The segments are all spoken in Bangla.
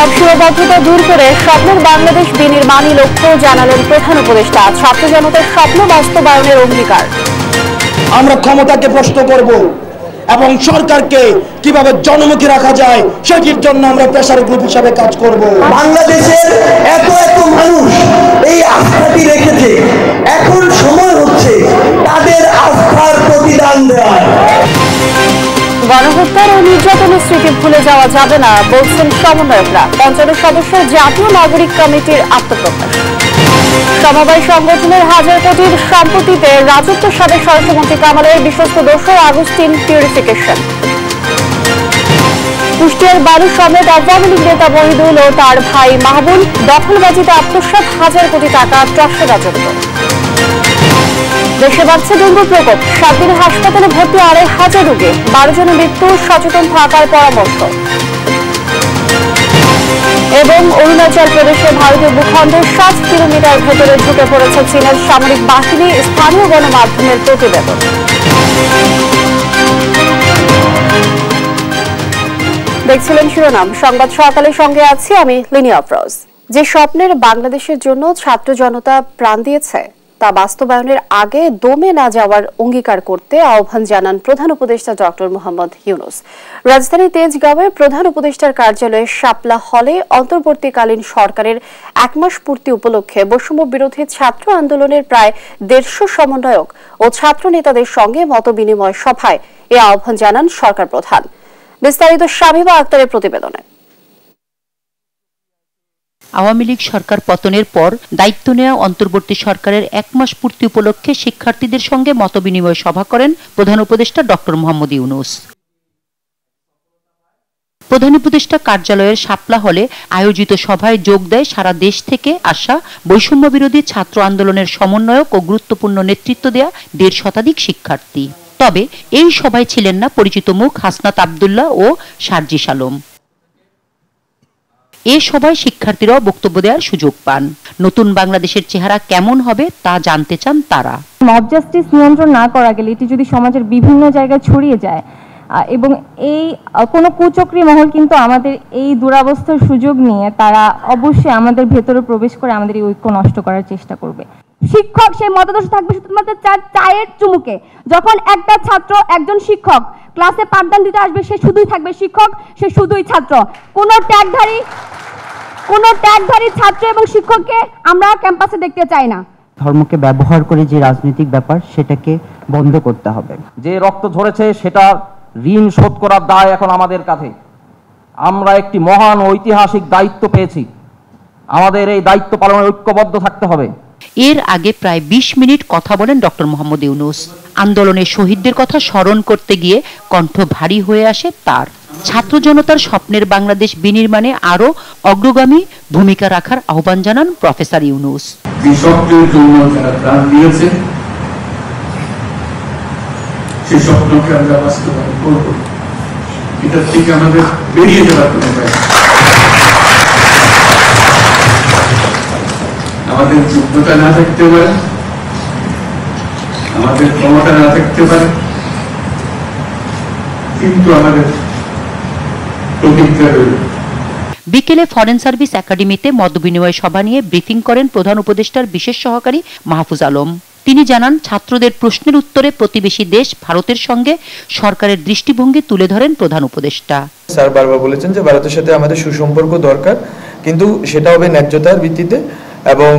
সব সীমাবদ্ধতা দূর করে স্বপ্নের বাংলাদেশ বিনির্মাণী লক্ষ্য জানালেন প্রধান উপদেষ্টা। ছাত্র জনতার স্বপ্ন বাস্তবায়নের অঙ্গীকার। আমরা ক্ষমতাকে প্রশ্ন করব এবং সরকারকে কিভাবে জনমুখী রাখা যায় সেটির জন্য আমরা প্রেসার গ্রুপ হিসাবে কাজ করব। বাংলাদেশের এত মানুষ এই আস্থাটি রেখেছে, এখন সময় হচ্ছে তাদের আস্থার প্রতিদান দেওয়ার। গণহত্যার ও নির্যাতনের স্মৃতি ভুলে যাওয়া যাবে না বলছেন সমন্বয়করা। ৫০ সদস্যের জাতীয় নাগরিক কমিটির আত্মপ্রকাশ। সমবায় সংগঠনের ১০০০ কোটির সম্পত্তিতে রাজত্ব সাবেক স্বরাষ্ট্রমন্ত্রী কামালের বিশ্বস্ত দোসর আগস্টিন পিউরিফিকেশন। কুষ্টিয়ার বালু সমেত আওয়ামী লীগ নেতা মহিদুল ও তার ভাই মাহবুল দখলবাজিতে আত্মসাৎ ১০০০ কোটি টাকা ট্রাস্টে রাজত্ব। দেশে বাড়ছে ডেঙ্গু প্রকোপ। ৭ দিনে হাসপাতালে ভর্তি ২৫০০ রোগী, ১২ জনের মৃত্যু, সচেতন থাকার পরামর্শ। এবং অরুণাচল প্রদেশে ভারতীয় ভূখণ্ডের ৭ কিলোমিটার ভেতরে ঢুকে পড়েছে চীনের সামরিক বাহিনী, স্থানীয় গণমাধ্যমের প্রতিবেদন। দেখছিলেন শিরোনাম সংবাদ সকালের সঙ্গে আছি আমি লিনিয়া আফরোজ। যে স্বপ্নের বাংলাদেশের জন্য ছাত্র জনতা প্রাণ দিয়েছে তা বাস্তবায়নের আগে দমে না যাওয়ার অঙ্গীকার করতে আহ্বান জানান প্রধান উপদেষ্টা ডক্টর মোহাম্মদ ইউনূস। রাজধানীর তেজগাঁওয়ে প্রধান উপদেষ্টার কার্যালয়ে শাপলা হলে অন্তর্বর্তীকালীন সরকারের ১ মাস পূর্তি উপলক্ষে বৈষম্য বিরোধী ছাত্র আন্দোলনের প্রায় ১৫০ সমন্বয়ক ও ছাত্র নেতাদের সঙ্গে মতবিনিময় সভায় এ আহ্বান জানান সরকার প্রধান। বিস্তারিত শামীমা আক্তারের প্রতিবেদনে। আওয়ামী লীগ সরকার পতনের পর দায়িত্ব নেওয়া অন্তর্বর্তী সরকারের ১ মাস পূর্তি উপলক্ষে শিক্ষার্থীদের সঙ্গে মতবিনিময় সভা করেন প্রধান উপদেষ্টা ডক্টর মোহাম্মদ ইউনূস। প্রধান উপদেষ্টা কার্যালয়ের শাপলা হলে আয়োজিত সভায় যোগ দেয় সারা দেশ থেকে আসা বৈষম্য বিরোধী ছাত্র আন্দোলনের সমন্বয়ক ও গুরুত্বপূর্ণ নেতৃত্ব দেয়া ১৫০ শতাধিক শিক্ষার্থী। তবে এই সভায় ছিলেন না পরিচিত মুখ হাসনাত আব্দুল্লাহ ও সার্জিস আলম। এ সভায় শিক্ষার্থীরাও বক্তব্য দেওয়ার সুযোগ পান। নতুন বাংলাদেশের চেহারা কেমন হবে তা জানতে চান তারা। মব জাস্টিস নিয়ন্ত্রণ না করা গেলে এটি যদি সমাজের বিভিন্ন জায়গায় ছড়িয়ে যায় এবং এই কোনো কুচক্রী মহল কিন্তু আমাদের এই দুরবস্থার সুযোগ নিয়ে তারা অবশ্যই আমাদের ভেতরে প্রবেশ করে আমাদের এই ঐক্য নষ্ট করার চেষ্টা করবে। শিক্ষক সেই মতাদর্শ থাকবে শুধুমাত্র চায়ের চুমুকে। যখন একটা ছাত্র একজন শিক্ষক ক্লাসে পাঠদান দিতে আসবে সে শুধুই থাকবে শিক্ষক, সে শুধুই ছাত্র। কোনো ট্যাগধারী ছাত্র এবং শিক্ষককে আমরা ক্যাম্পাসে দেখতে চাই না। ধর্মকে ব্যবহার করে যে রাজনৈতিক ব্যাপার সেটাকে বন্ধ করতে হবে। যে রক্ত ঝরেছে সেটা ঋণ শোধ করার দায় এখন আমাদের কাঁধে। আমরা একটি মহান ঐতিহাসিক দায়িত্ব পেয়েছি, আমাদের এই দায়িত্ব পালনে ঐক্যবদ্ধ থাকতে হবে। এর আগে প্রায় ২০ মিনিট কথা বলেন ডক্টর মোহাম্মদ ইউনূস। আন্দোলনের শহীদদের কথা স্মরণ করতে গিয়ে কণ্ঠ ভারী হয়ে আসে তার। ছাত্র জনতার স্বপ্নের বাংলাদেশ বিনির্মাণে আরো অগ্রগামী ভূমিকা রাখার আহ্বান জানান প্রফেসর ইউনূস। যে স্বপ্নের জন্য যারা প্রাণ দিয়েছে সেই স্বপ্নকে আমরা বাস্তবায়ন করব, এটার থেকে আমাদের বেরিয়ে যাওয়ার কোনো উপায়। আমাদের যোগ্যতা না থাকতে পারে, আমাদের ক্ষমতা না থাকতে পারে, কিন্তু আমাদের প্রতিজ্ঞা রইল। বিকেলে ফরেন সার্ভিস একাডেমিতে মতবিনিময় সভা নিয়ে ব্রিফিং করেন প্রধান উপদেষ্টার বিশেষ সহকারী মাহফুজ আলম। তিনি জানান, ছাত্রদের প্রশ্নের উত্তরে প্রতিবেশী দেশ ভারতের সঙ্গে সরকারের দৃষ্টিভঙ্গি তুলে ধরেন প্রধান উপদেষ্টা। স্যার বারবার বলেছেন যে ভারতের সাথে আমাদের সুসম্পর্ক দরকার, কিন্তু সেটা হবে ন্যায্যতার ভিত্তিতে এবং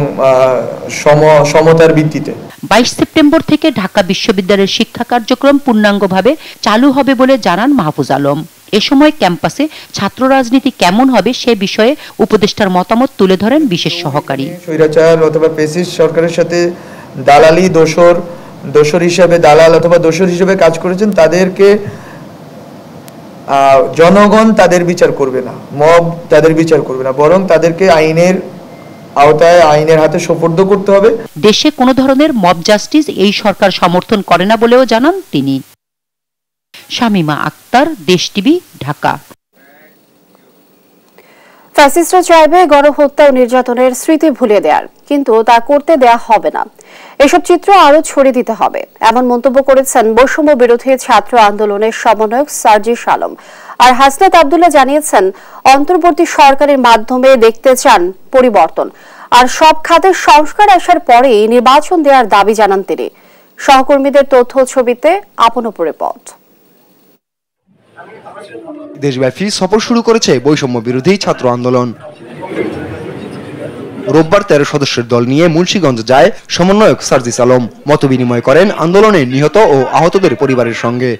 সমতার ভিত্তিতে। ২২ সেপ্টেম্বর থেকে ঢাকা বিশ্ববিদ্যালয়ের শিক্ষা কার্যক্রম পূর্ণাঙ্গভাবে চালু হবে বলে জানান মাহফুজ আলম। এ সময় ক্যাম্পাসে ছাত্র রাজনীতি কেমন হবে সে বিষয়ে উপদেষ্টার মতামত তুলে ধরেন বিশেষ সহকারী। স্বৈরাচার অথবা ফ্যাসিস্ট সরকারের সাথে দালালি, দোসর হিসেবে দালাল অথবা দোসর হিসেবে কাজ করেছেন তাদেরকে জনগণ তাদের বিচার করবে না, মব তাদের বিচার করবে না, বরং তাদেরকে আইনের আওতায় আইনের হাতে সোপর্দ করতে হবে। দেশে কোনো ধরনের মব জাস্টিস এই সরকার সমর্থন করে না বলেও জানান তিনি। শামীমা আক্তার, দেশ টিভি, ঢাকা। ফ্যাসিস্টরা চাইবে গণহত্যা ও নির্যাতনের স্মৃতি ভুলিয়ে দেওয়ার, কিন্তু তা করতে দেয়া হবে না। এসব চিত্র আরো ছড়িয়ে দিতে হবে, এমন মন্তব্য করেছেন বৈষম্য বিরোধী ছাত্র আন্দোলনের সমন্বয়ক সার্জিস আলম। আর হাসনাত আব্দুল্লাহ জানিয়েছেন, অন্তর্বর্তী সরকারের মাধ্যমে দেখতে চান পরিবর্তন, আর সব খাতের সংস্কার আসার পরেই নির্বাচন দেওয়ার দাবি জানান তিনি। সহকর্মীদের তথ্য ছবিতে আপন রিপোর্ট। দেশব্যাপী সফর শুরু করেছে বৈষম্য বিরোধী ছাত্র আন্দোলন। রোববার 13 সদস্যের দল নিয়ে মুন্সিগঞ্জ যায় সমন্বয়ক সার্জিস আলম। মতবিনিময় করেন আন্দোলনে নিহত ও আহতদের পরিবারের সঙ্গে।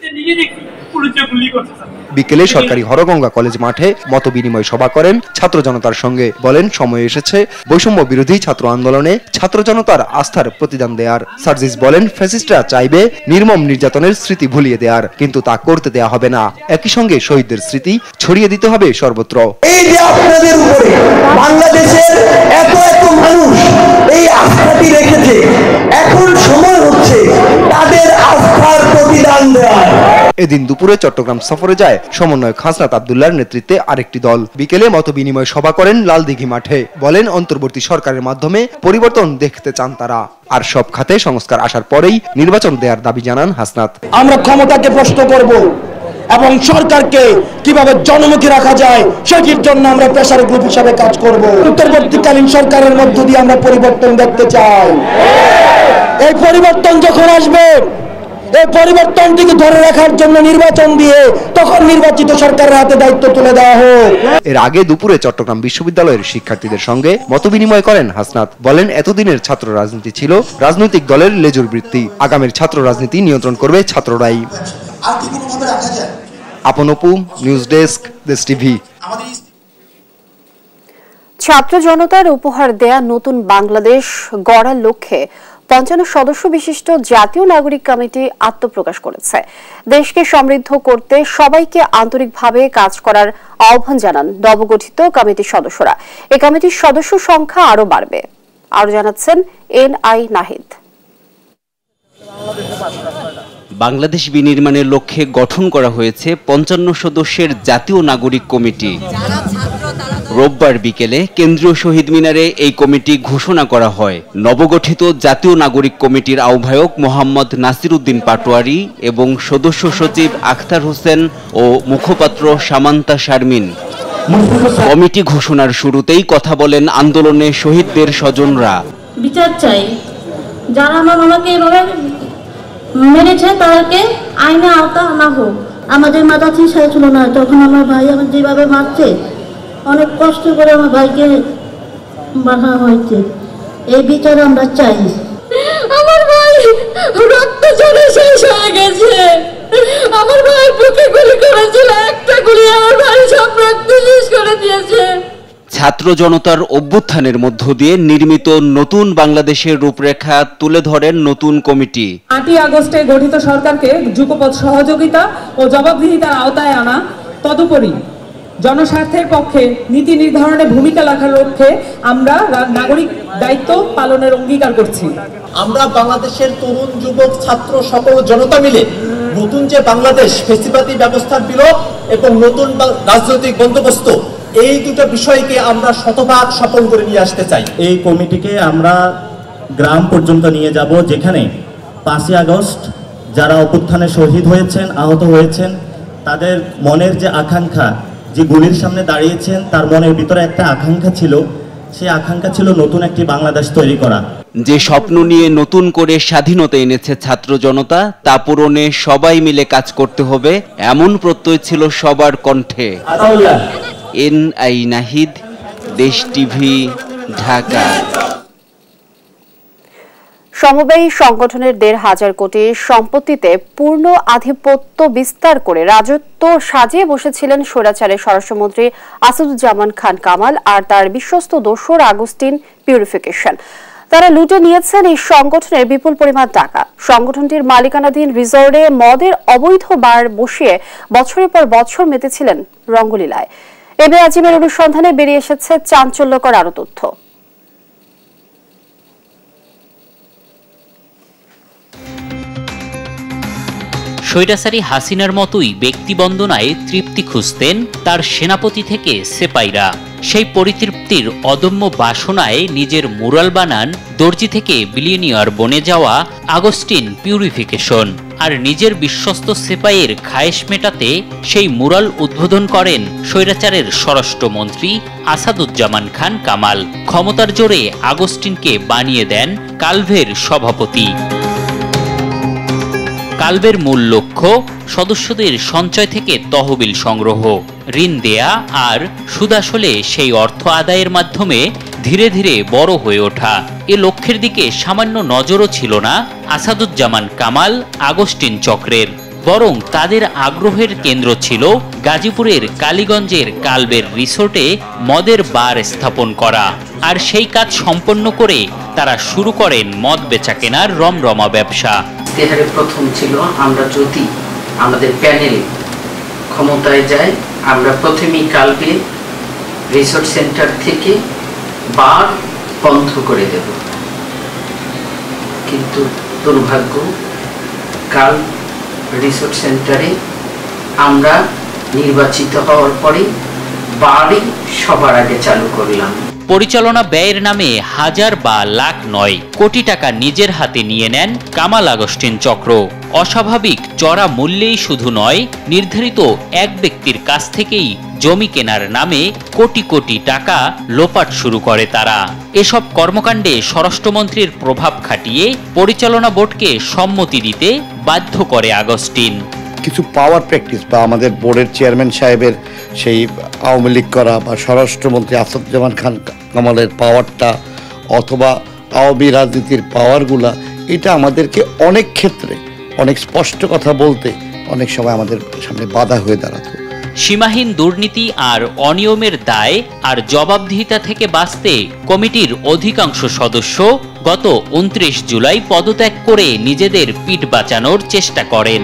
বিকেলে সরকারি হরগঙ্গা কলেজ মাঠে মতবিনিময় সভা করেন ছাত্র জনতার সঙ্গে। বলেন, সময় এসেছে বৈষম্য বিরোধী ছাত্র আন্দোলনে ছাত্র জনতার আস্থার প্রতিদান দেয়ার। সার্জিস বলেন, ফ্যাসিস্টরা চাইবে নির্মম নির্যাতনের স্মৃতি ভুলিয়ে দেয়ার, কিন্তু তা করতে দেয়া হবে না। একই সঙ্গে শহীদদের স্মৃতি ছড়িয়ে দিতে হবে সর্বত্র। এই যে আপনাদের উপরে বাংলাদেশের এত মানুষ এই আস্থাটি রেখেছে, এখন সময় হচ্ছে তাদের আস্থার প্রতিদান দেওয়ার। এদিন দুপুরে চট্টগ্রাম সফরে যায় সমন্বয়ক হাসনাত আব্দুল্লাহর নেতৃত্বে আরেকটি দল। বিকেলে মতবিনিময় সভা করেন লালদিঘি মাঠে। বলেন, অন্তর্বর্তী সরকারের মাধ্যমে পরিবর্তন দেখতে চান তারা, আর সব খাতে সংস্কার আসার পরেই নির্বাচন দেওয়ার দাবি জানান হাসনাত। আমরা ক্ষমতাকে প্রশ্ন করব এবং সরকারকে কিভাবে জনমুখী রাখা যায় সেটির জন্য আমরা প্রেসার গ্রুপ হিসাবে কাজ করব। অন্তর্বর্তীকালীন সরকারের মধ্য দিয়ে আমরা পরিবর্তন দেখতে চাই। এই পরিবর্তন যখন আসবে, এই পরিবর্তনটিকে ধরে রাখার জন্য নির্বাচন দিয়ে তখন নির্বাচিত সরকারের হাতে দায়িত্ব তুলে দেওয়া হোক। এর আগে দুপুরে চট্টগ্রাম বিশ্ববিদ্যালয়ের শিক্ষার্থীদের সঙ্গে মতবিনিময় করেন হাসনাত। বলেন, এতদিনের ছাত্র রাজনীতি ছিল রাজনৈতিক দলের লেজুর বৃত্তি, আগামীর ছাত্র রাজনীতি নিয়ন্ত্রণ করবে ছাত্ররাই। আপন নিউজ ডেস্ক, দেশ টিভি। ছাত্র জনতার উপহার দেয়া নতুন বাংলাদেশ গড়ার লক্ষ্যে ৫৫ সদস্য বিশিষ্ট জাতীয় নাগরিক কমিটি আত্মপ্রকাশ করেছে। দেশকে সমৃদ্ধ করতে সবাইকে আন্তরিকভাবে কাজ করার আহ্বান জানান নবগঠিত কমিটির সদস্যরা। এই কমিটির সদস্য সংখ্যা আরও বাড়বে। আরও জানাচ্ছেন NI নাহিদ। বাংলাদেশ বিনির্মাণের লক্ষ্যে গঠন করা হয়েছে ৫৫ সদস্যের জাতীয় নাগরিক কমিটি। রোববার বিকেলে কেন্দ্রীয় শহীদ মিনারে এই কমিটি ঘোষণা করা হয়। নবগঠিত জাতীয় নাগরিক কমিটির আহ্বায়ক মোহাম্মদ নাসির উদ্দিন পাটোয়ারি এবং সদস্য সচিব আখতার হোসেন ও মুখপাত্র সামান্তা শারমিন। কমিটি ঘোষণার শুরুতেই কথা বলেন আন্দোলনে শহীদদের স্বজনরা। বিচার চাই, যারা আমাকে এভাবে মেরেছে তাদেরকে আইনে আওতা আনা হোক। আমাদের মাথা ঠিক ছিল না যখন আমার ভাই আমার যেভাবে মারছে, অনেক কষ্ট করে আমার ভাইকে বাঁধা হয়েছে। এই বিচার আমরা চাই। আমার ভাই রক্ত ঝরে শেষ হয়ে গেছে। আমার ভাই বুকে গুলি করেছিল, একটা গুলি আমার ভাই সব রক্ত শেষ করে দিয়েছে। ছাত্র জনতার অভ্যুত্থানের মধ্য দিয়ে নির্মিত নতুন বাংলাদেশের রূপরেখা তুলে ধরেন নতুন কমিটি। 8ই আগস্টে গঠিত সরকারকে যুগপৎ সহযোগিতা ও জবাবদিহিতার আওতায় আনা, তদুপরি জনস্বার্থের পক্ষে নীতি নির্ধারণে ভূমিকা রাখার লক্ষ্যে আমরা নাগরিক দায়িত্ব পালনের অঙ্গীকার করছি। আমরা বাংলাদেশের তরুণ যুবক ছাত্র সকল জনতা মিলে নতুন যে বাংলাদেশ ফেসিবাদী ব্যবস্থার বিলোপ এবং নতুন রাজনৈতিক বন্দোবস্ত, এই দুটো বিষয়কে আমরা শতভাগ সফল করে নিয়ে আসতে চাই। এই কমিটিকে আমরা গ্রাম পর্যন্ত নিয়ে যাব, যেখানে 5ই আগস্ট যারা অভ্যুত্থানে শহীদ হয়েছেন, আহত হয়েছেন, তাদের মনের যে আকাঙ্ক্ষা, যে গুলির সামনে দাঁড়িয়েছেন, তার মনের ভিতরে একটা আকাঙ্ক্ষা ছিল, সেই আকাঙ্ক্ষা ছিল নতুন একটি বাংলাদেশ তৈরি করা। যে স্বপ্ন নিয়ে নতুন করে স্বাধীনতা এনেছে ছাত্র জনতা, তা পূরণে সবাই মিলে কাজ করতে হবে, এমন প্রত্যয় ছিল সবার কণ্ঠে। NI নাহিদ, দেশ টিভি, ঢাকা। সমবায়ী সংগঠনের 1,500 কোটি সম্পত্তিতে পূর্ণ আধিপত্য বিস্তার করে রাজত্ব সাজিয়ে বসেছিলেন স্বৈরাচারের স্বরাষ্ট্রমন্ত্রী আসাদুজ্জামান খান কামাল আর তার বিশ্বস্ত দোসর আগস্টিন পিউরিফিকেশন। তারা লুটে নিয়েছেন এই সংগঠনের বিপুল পরিমাণ টাকা। সংগঠনটির মালিকানাধীন রিসর্টে মদের অবৈধ বার বসিয়ে বছরের পর বছর মেতেছিলেন রঙ্গলীলায়। এবে আজিমের অনুসন্ধানে বেরিয়ে এসেছে চাঞ্চল্যকর আরো তথ্য। স্বৈরাচারী হাসিনার মতোই ব্যক্তি বন্দনায় তৃপ্তি খুঁজতেন তার সেনাপতি থেকে সেপাইরা। সেই পরিতৃপ্তির অদম্য বাসনায় নিজের মুরাল বানান দর্জি থেকে বিলিয়নিয়ার বনে যাওয়া আগস্টিন পিউরিফিকেশন। আর নিজের বিশ্বস্ত সিপাহীর খায়েশ মেটাতে সেই মুরাল উদ্বোধন করেন স্বৈরাচারের স্বরাষ্ট্রমন্ত্রী আসাদুজ্জামান খান কামাল। ক্ষমতার জোরে আগস্টিনকে বানিয়ে দেন কালভের সভাপতি। কালভের মূল লক্ষ্য সদস্যদের সঞ্চয় থেকে তহবিল সংগ্রহ, ঋণ দেয়া আর সুদাসলে সেই অর্থ আদায়ের মাধ্যমে ধীরে ধীরে বড় হয়ে ওঠা। এ লক্ষ্যের দিকে সামান্য নজরও ছিল না আসাদুজ্জামান কামাল আগস্টিন চক্রের, বরং তাদের আগ্রহের কেন্দ্র ছিল গাজীপুরের কালীগঞ্জের কালভের রিসোর্টে মদের বার স্থাপন করা। আর সেই কাজ সম্পন্ন করে তারা শুরু করেন মদ বেচা কেনার রমরমা ব্যবসা। ইশতেহারে প্রথম ছিল আমরা যদি আমাদের প্যানেল ক্ষমতায় যায় আমরা প্রথমেই কালভে রিসোর্ট সেন্টার থেকে বার বন্ধ করে দেব, কিন্তু দুর্ভাগ্য কাল রিসোর্ট সেন্টারে আমরা নির্বাচিত হওয়ার পরে বারই সবার আগে চালু করলাম। পরিচালনা ব্যয়ের নামে হাজার বা লাখ নয়, কোটি টাকা নিজের হাতে নিয়ে নেন কামাল আগস্টিন চক্র। অস্বাভাবিক চড়া মূল্যেই শুধু নয়, নির্ধারিত এক ব্যক্তির কাছ থেকেই জমি কেনার নামে কোটি কোটি টাকা লোপাট শুরু করে তারা। এসব কর্মকাণ্ডে স্বরাষ্ট্রমন্ত্রীর প্রভাব খাটিয়ে পরিচালনা বোর্ডকে সম্মতি দিতে বাধ্য করে আগস্টিন। কিছু পাওয়ার প্র্যাকটিস বা আমাদের বোর্ডের চেয়ারম্যান সাহেবের সেই আওয়ামী লীগ করা বা স্বরাষ্ট্রমন্ত্রী আসাদুজ্জামান খান কামালের পাওয়ারটা অথবা আওয়ামী রাজনীতির পাওয়ারগুলা, এটা আমাদেরকে অনেক ক্ষেত্রে অনেক স্পষ্ট কথা বলতে অনেক সময় আমাদের সামনে বাধা হয়ে দাঁড়াতো। সীমাহীন দুর্নীতি আর অনিয়মের দায় আর জবাবদিহিতা থেকে বাঁচতে কমিটির অধিকাংশ সদস্য গত 29 জুলাই পদত্যাগ করে নিজেদের পিঠ বাঁচানোর চেষ্টা করেন।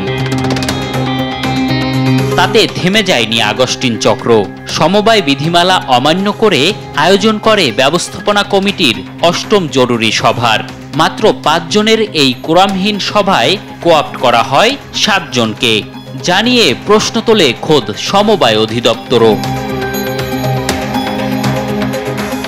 তাতে থেমে যায়নি আগস্টিন চক্র। সমবায় বিধিমালা অমান্য করে আয়োজন করে ব্যবস্থাপনা কমিটির 8ম জরুরি সভার। মাত্র 5 জনের এই কোরামহীন সভায় কোঅপ্ট করা হয় 7 জনকে, জানিয়ে প্রশ্ন তোলে খোদ সমবায় অধিদপ্তরও।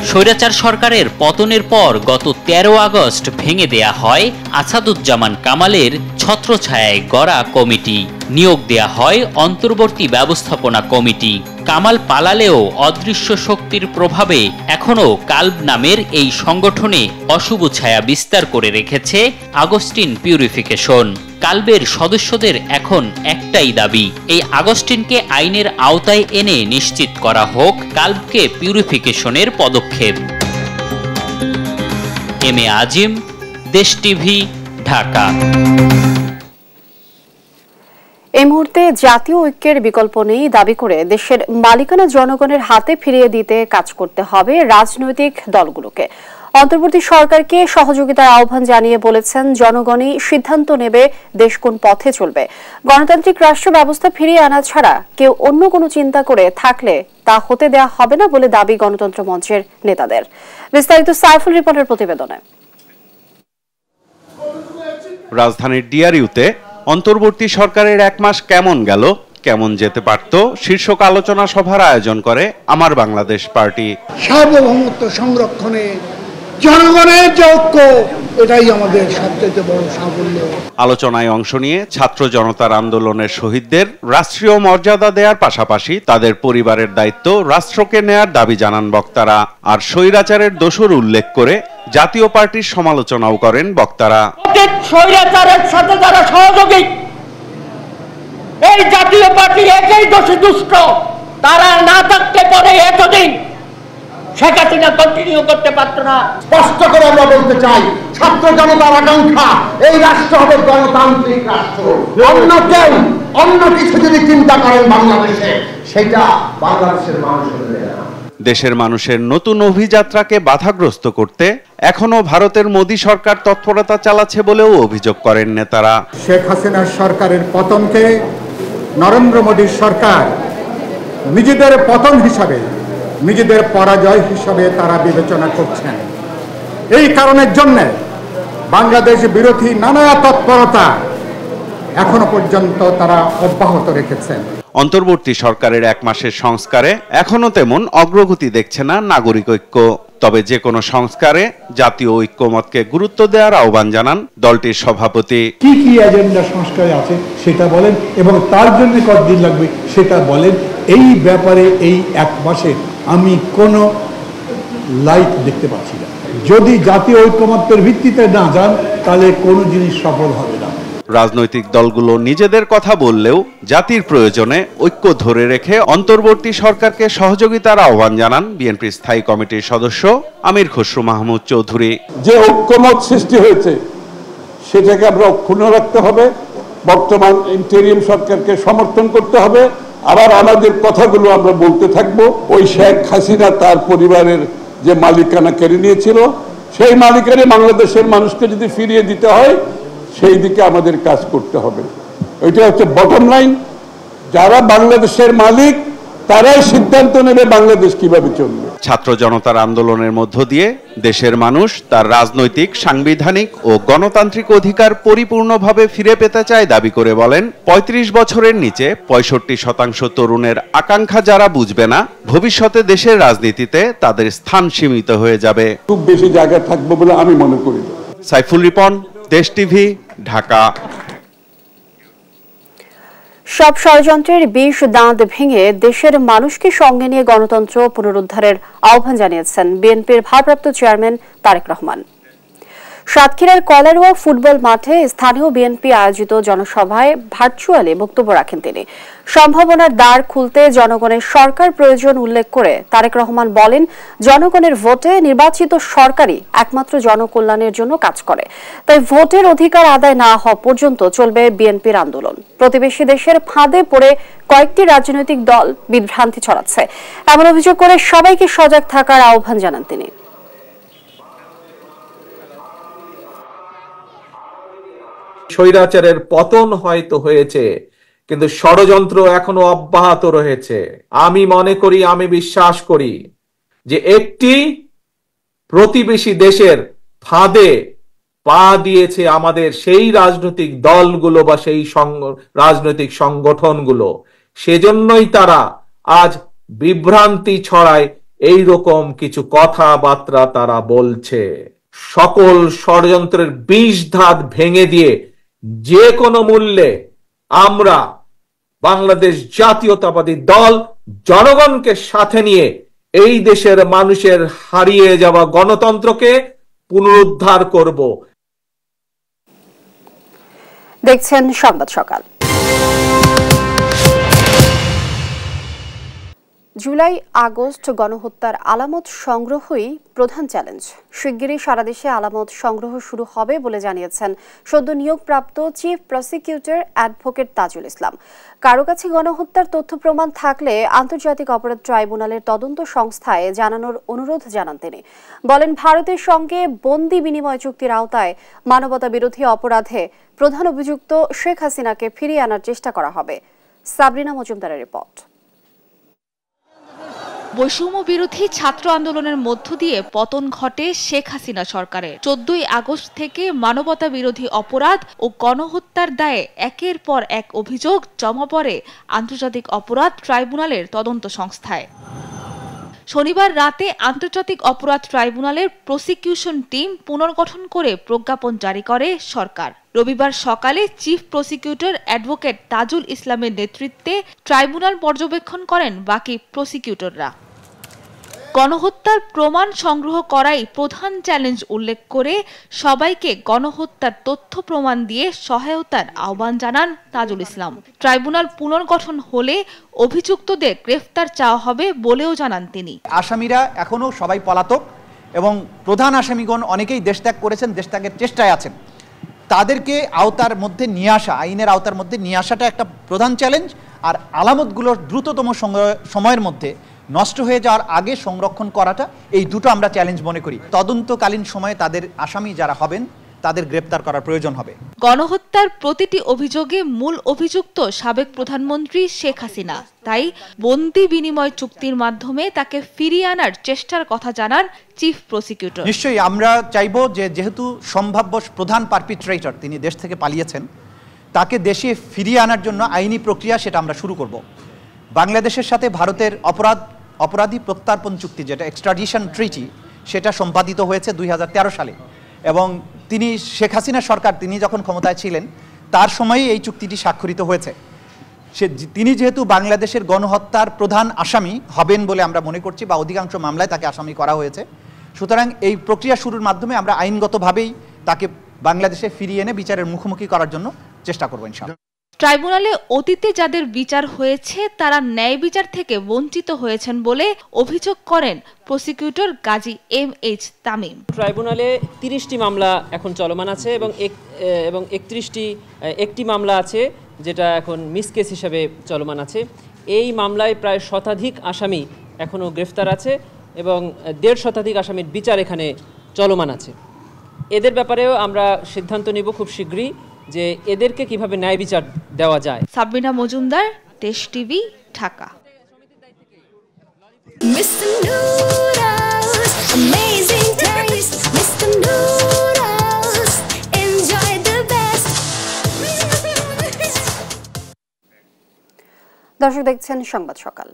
স্বৈরাচার সরকারের পতনের পর গত 13 আগস্ট ভেঙে দেয়া হয় আসাদুজ্জামান কামালের ছত্রছায়ায় গড়া কমিটি। নিয়োগ দেয়া হয় অন্তর্বর্তী ব্যবস্থাপনা কমিটি। কামাল পালালেও অদৃশ্য শক্তির প্রভাবে এখনো কালভ নামের এই সংগঠনে অশুভ ছায়া বিস্তার করে রেখেছে আগস্টিন পিউরিফিকেশন। কালভের সদস্যদের এখন একটাই দাবি, এই আগস্টিনকে আইনের আওতায় এনে নিশ্চিত করা হোক কালভকে পিউরিফিকেশনের পদক্ষেপ। এম এ আজিম, দেশ টিভি, ঢাকা। এই মুহূর্তে জাতীয় ঐক্যের বিকল্প নেই দাবি করে দেশের মালিকানা জনগণের হাতে ফিরিয়ে দিতে কাজ করতে হবে রাজনৈতিক দলগুলোকে। অন্তর্বর্তী সরকারকে সহযোগিতার আহ্বান জানিয়ে বলেছেন, জনগণই সিদ্ধান্ত নেবে দেশ কোন পথে চলবে। গণতান্ত্রিক রাষ্ট্র ব্যবস্থা ফিরিয়ে আনা ছাড়া কেউ অন্য কোনো চিন্তা করে থাকলে তা হতে দেয়া হবে না বলে দাবি গণতন্ত্র মঞ্চের নেতাদের। বিস্তারিত সাইফুল রিপনের প্রতিবেদনে। রাজধানীর ডিআরইউতে অন্তর্বর্তী সরকারের 1 মাস কেমন গেল, কেমন যেতে পারত শীর্ষক আলোচনা সভার আয়োজন করে আমার বাংলাদেশ পার্টি। সার্বভৌমত্ব সংরক্ষণে জনগণের যে ঐক্য, এটাই আমাদের সবচেয়ে বড় সাফল্য। আলোচনায় অংশ নিয়ে ছাত্র জনতার আন্দোলনের শহীদদের রাষ্ট্রীয় মর্যাদা দেওয়ার পাশাপাশি তাদের পরিবারের দায়িত্ব রাষ্ট্রকে নেয়ার দাবি জানান বক্তারা। আর স্বৈরাচারের দোষর উল্লেখ করে জাতীয় পার্টির সমালোচনাও করেন বক্তারা। স্বৈরাচারের সাথে যারা সহযোগী, এই জাতীয় পার্টি একই দোষী দুষ্ট, তারা না থাকতে পারে এতদিন শেখ হাসিনা কন্টিনিউ করতে পারত না। স্পষ্ট করে আমরা বলতে চাই, ছাত্র জনতার আকাঙ্ক্ষা এই রাষ্ট্র হবে গণতান্ত্রিক রাষ্ট্র। অন্য কেউ অন্য কিছু যদি চিন্তা করেন বাংলাদেশে, সেটা বাংলাদেশের মানুষ হবে না। দেশের মানুষের নতুন অভিযাত্রাকে বাধাগ্রস্ত করতে এখনো ভারতের মোদী সরকার তৎপরতা চালাচ্ছে বলেও অভিযোগ করেন নেতারা। শেখ হাসিনার সরকারের পতনকে নরেন্দ্র মোদীর সরকার নিজেদের পতন হিসাবে, নিজেদের পরাজয় হিসাবে তারা বিবেচনা করছেন। এই কারণের জন্য বাংলাদেশ বিরোধী নানা তৎপরতা এখনো পর্যন্ত তারা অব্যাহত রেখেছেন। অন্তর্বর্তী সরকারের 1 মাসের সংস্কারে এখনো তেমন অগ্রগতি দেখছে না নাগরিক ঐক্য। তবে যে কোনো সংস্কারে জাতীয় ঐক্যমতকে গুরুত্ব দেওয়ার আহ্বান জানান দলটির সভাপতি। কি কি এজেন্ডা সংস্কারে আছে সেটা বলেন এবং তার জন্য কতদিন লাগবে সেটা বলেন। এই ব্যাপারে এই এক মাসে আমি কোনো লাইট দেখতে পাচ্ছি না। যদি জাতীয় ঐক্যমত্যের ভিত্তিতে না যান তাহলে কোনো জিনিস সফল হবে না। রাজনৈতিক দলগুলো নিজেদের কথা বললেও জাতির প্রয়োজনে ঐক্য ধরে রেখে অন্তর্বর্তী সরকারকে সহযোগিতার আহ্বান জানান বিএনপির স্থায়ী কমিটির সদস্য আমির খসরু মাহমুদ চৌধুরী। যে ঐক্যমত সৃষ্টি হয়েছে সেটাকে আমরা অক্ষুণ্ণ রাখতে হবে, বর্তমান ইন্টেরিয়াম সরকারকে সমর্থন করতে হবে, আবার আমাদের কথাগুলো আমরা বলতে থাকবো। ওই শেখ হাসিনা তার পরিবারের যে মালিকানা কেড়ে নিয়েছিল সেই মালিকানা বাংলাদেশের মানুষকে যদি ফিরিয়ে দিতে হয় সেই দিকে আমাদের কাজ করতে হবে। ওইটা হচ্ছে বটম লাইন। যারা বাংলাদেশের মালিক তারাই সিদ্ধান্ত নেবে বাংলাদেশ কিভাবে চলবে। ছাত্র জনতার আন্দোলনের মধ্য দিয়ে দেশের মানুষ তার রাজনৈতিক, সাংবিধানিক ও গণতান্ত্রিক অধিকার পরিপূর্ণভাবে ফিরে পেতে চায় দাবি করে বলেন ৩৫ বছরের নিচে ৬৫% তরুণের আকাঙ্ক্ষা যারা বুঝবে না, ভবিষ্যতে দেশের রাজনীতিতে তাদের স্থান সীমিত হয়ে যাবে। খুব বেশি জায়গা থাকবে বলে আমি মনে করি না। সাইফুল রিপন, দেশ টিভি, ঢাকা। সব ষড়যন্ত্রের বিষ দাঁত ভেঙে দেশের মানুষকে সঙ্গে নিয়ে গণতন্ত্র পুনরুদ্ধারের আহ্বান জানিয়েছেন বিএনপির ভারপ্রাপ্ত চেয়ারম্যান তারেক রহমান। সাতক্ষীরার কলারোয়া ফুটবল মাঠে স্থানীয় বিএনপি আয়োজিত জনসভায় ভার্চুয়ালি বক্তব্য রাখেন তিনি। সম্ভাবনার দ্বার খুলতে জনগণের সরকার প্রয়োজন উল্লেখ করে তারেক রহমান বলেন, জনগণের ভোটে নির্বাচিত সরকারই একমাত্র জনকল্যাণের জন্য কাজ করে। তাই ভোটের অধিকার আদায় না হওয়া পর্যন্ত চলবে বিএনপির আন্দোলন। প্রতিবেশী দেশের ফাঁদে পড়ে কয়েকটি রাজনৈতিক দল বিভ্রান্তি ছড়াচ্ছে, এমন অভিযোগ করে সবাইকে সজাগ থাকার আহ্বান জানান তিনি। স্বৈরাচারের পতন হয়তো হয়েছে, কিন্তু ষড়যন্ত্র এখনো অব্যাহত রয়েছে। আমি মনে করি, আমি বিশ্বাস করি যে একটি প্রতিবেশী দেশের ফাঁদে পা দিয়েছে আমাদের সেই রাজনৈতিক দলগুলো বা সেই রাজনৈতিক সংগঠনগুলো। সেজন্যই তারা আজ বিভ্রান্তি ছড়ায়, এই রকম কিছু কথাবার্তা তারা বলছে। সকল ষড়যন্ত্রের বিষ ধাত ভেঙে দিয়ে যে কোনো মূল্যে আমরা বাংলাদেশ জাতীয়তাবাদী দল জনগণকে সাথে নিয়ে এই দেশের মানুষের হারিয়ে যাওয়া গণতন্ত্রকে পুনরুদ্ধার করব। দেখছেন সংবাদ সকাল। জুলাই আগস্ট গণহত্যার আলামত সংগ্রহই প্রধান চ্যালেঞ্জ। শিগগিরই সারা দেশে আলামত সংগ্রহ শুরু হবে বলে জানিয়েছেন সদ্য নিয়োগপ্রাপ্ত chief prosecutor advocate Tajul Islam. কারো কাছে গণহত্যার তথ্য প্রমাণ থাকলে আন্তর্জাতিক অপরাধ ট্রাইব্যুনালের তদন্ত সংস্থায় জানানোর অনুরোধ জানান তিনি। বলেন, ভারতের সঙ্গে বন্দি বিনিময় চুক্তির আওতায় মানবতা বিরোধী অপরাধে প্রধান অভিযুক্ত শেখ হাসিনাকে ফিরিয়ে আনার চেষ্টা করা হবে। সাবরিনা মজুমদারের রিপোর্ট। বৈষম্য বিরোধী ছাত্র আন্দোলনের মধ্য দিয়ে পতন ঘটে শেখ হাসিনা সরকারের। 14 আগস্ট থেকে মানবতা বিরোধী অপরাধ ও গণহত্যার দায়ে একের পর এক অভিযোগ জমা পড়ে আন্তর্জাতিক অপরাধ ট্রাইব্যুনালের তদন্ত সংস্থায়। শনিবার রাতে আন্তর্জাতিক অপরাধ ট্রাইব্যুনালের প্রসিকিউশন টিম পুনর্গঠন করে প্রজ্ঞাপন জারি করে সরকার। রবিবার সকালে চিফ প্রসিকিউটর অ্যাডভোকেট তাজুল ইসলামের নেতৃত্বে ট্রাইব্যুনাল পর্যবেক্ষণ করেন বাকি প্রসিকিউটররা। গণহত্যার প্রমাণ সংগ্রহ করাই প্রধান চ্যালেঞ্জ উল্লেখ করে সবাইকে গণহত্যার তথ্য প্রমাণ দিয়ে সহায়তার আহ্বান জানান তাজুল ইসলাম। ট্রাইব্যুনাল পুনর্গঠন হলে অভিযুক্তদের গ্রেফতার চাওয়া হবে বলেও জানান তিনি। আসামিরা এখনো সবাই পলাতক এবং প্রধান আসামিগণ অনেকেই দেশত্যাগ করেছেন, দেশত্যাগের চেষ্টায় আছেন। তাদেরকে আওতার মধ্যে নিয়ে আসা, আইনের আওতার মধ্যে নিয়ে আসাটা একটা প্রধান চ্যালেঞ্জ। আর আলামতগুলোর দ্রুততম সময়ের মধ্যে নষ্ট হয়ে যাওয়ার আগে সংরক্ষণ করাটা, এই দুটো আমরা চ্যালেঞ্জ মনে করি। তদন্তকালীন সময়ে তাদের আসামি যারা হবেন তাদের গ্রেপ্তার করার প্রয়োজন হবে। গণহত্যার প্রতিটি অভিযোগে মূল অভিযুক্ত সাবেক প্রধানমন্ত্রী শেখ হাসিনা। তাই বন্দি বিনিময় চুক্তির মাধ্যমে তাকে ফিরিয়ে আনার চেষ্টার কথা জানান চিফ প্রসিকিউটর। নিশ্চয়ই আমরা চাইব যে যেহেতু সম্ভাব্য প্রধান পারপিট্রেটর তিনি দেশ থেকে পালিয়েছেন, তাকে দেশে ফিরিয়ে আনার জন্য আইনি প্রক্রিয়া সেটা আমরা শুরু করব। বাংলাদেশের সাথে ভারতের অপরাধী প্রত্যার্পণ চুক্তি, যেটা এক্সট্রাডিশন ট্রিটি, সেটা সম্পাদিত হয়েছে 2013 সালে এবং তিনি শেখ হাসিনা সরকার তিনি যখন ক্ষমতায় ছিলেন তার সময়ই এই চুক্তিটি স্বাক্ষরিত হয়েছে। তিনি যেহেতু বাংলাদেশের গণহত্যার প্রধান আসামি হবেন বলে আমরা মনে করছি বা অধিকাংশ মামলায় তাকে আসামি করা হয়েছে, সুতরাং এই প্রক্রিয়া শুরুর মাধ্যমে আমরা আইনগতভাবেই তাকে বাংলাদেশে ফিরিয়ে এনে বিচারের মুখোমুখি করার জন্য চেষ্টা করব ইনশাআল্লাহ। ট্রাইব্যুনালে অতীতে যাদের বিচার হয়েছে তারা ন্যায় বিচার থেকে বঞ্চিত হয়েছেন বলে অভিযোগ করেন প্রসিকিউটর গাজী MH তামিম। ট্রাইব্যুনালে 30টি মামলা এখন চলমান আছে এবং একটি মামলা আছে যেটা এখন মিস কেস হিসাবে চলমান আছে। এই মামলায় প্রায় শতাধিক আসামি এখনও গ্রেফতার আছে এবং 1.5 শতাধিক আসামির বিচার এখানে চলমান আছে। এদের ব্যাপারেও আমরা সিদ্ধান্ত নিব খুব শীঘ্রই যে এদেরকে কিভাবে ন্যায় বিচার দেওয়া যায়। সাবিনা মজুমদার, দেশ টিভি, ঢাকা। দর্শক দেখছেন সংবাদ সকাল।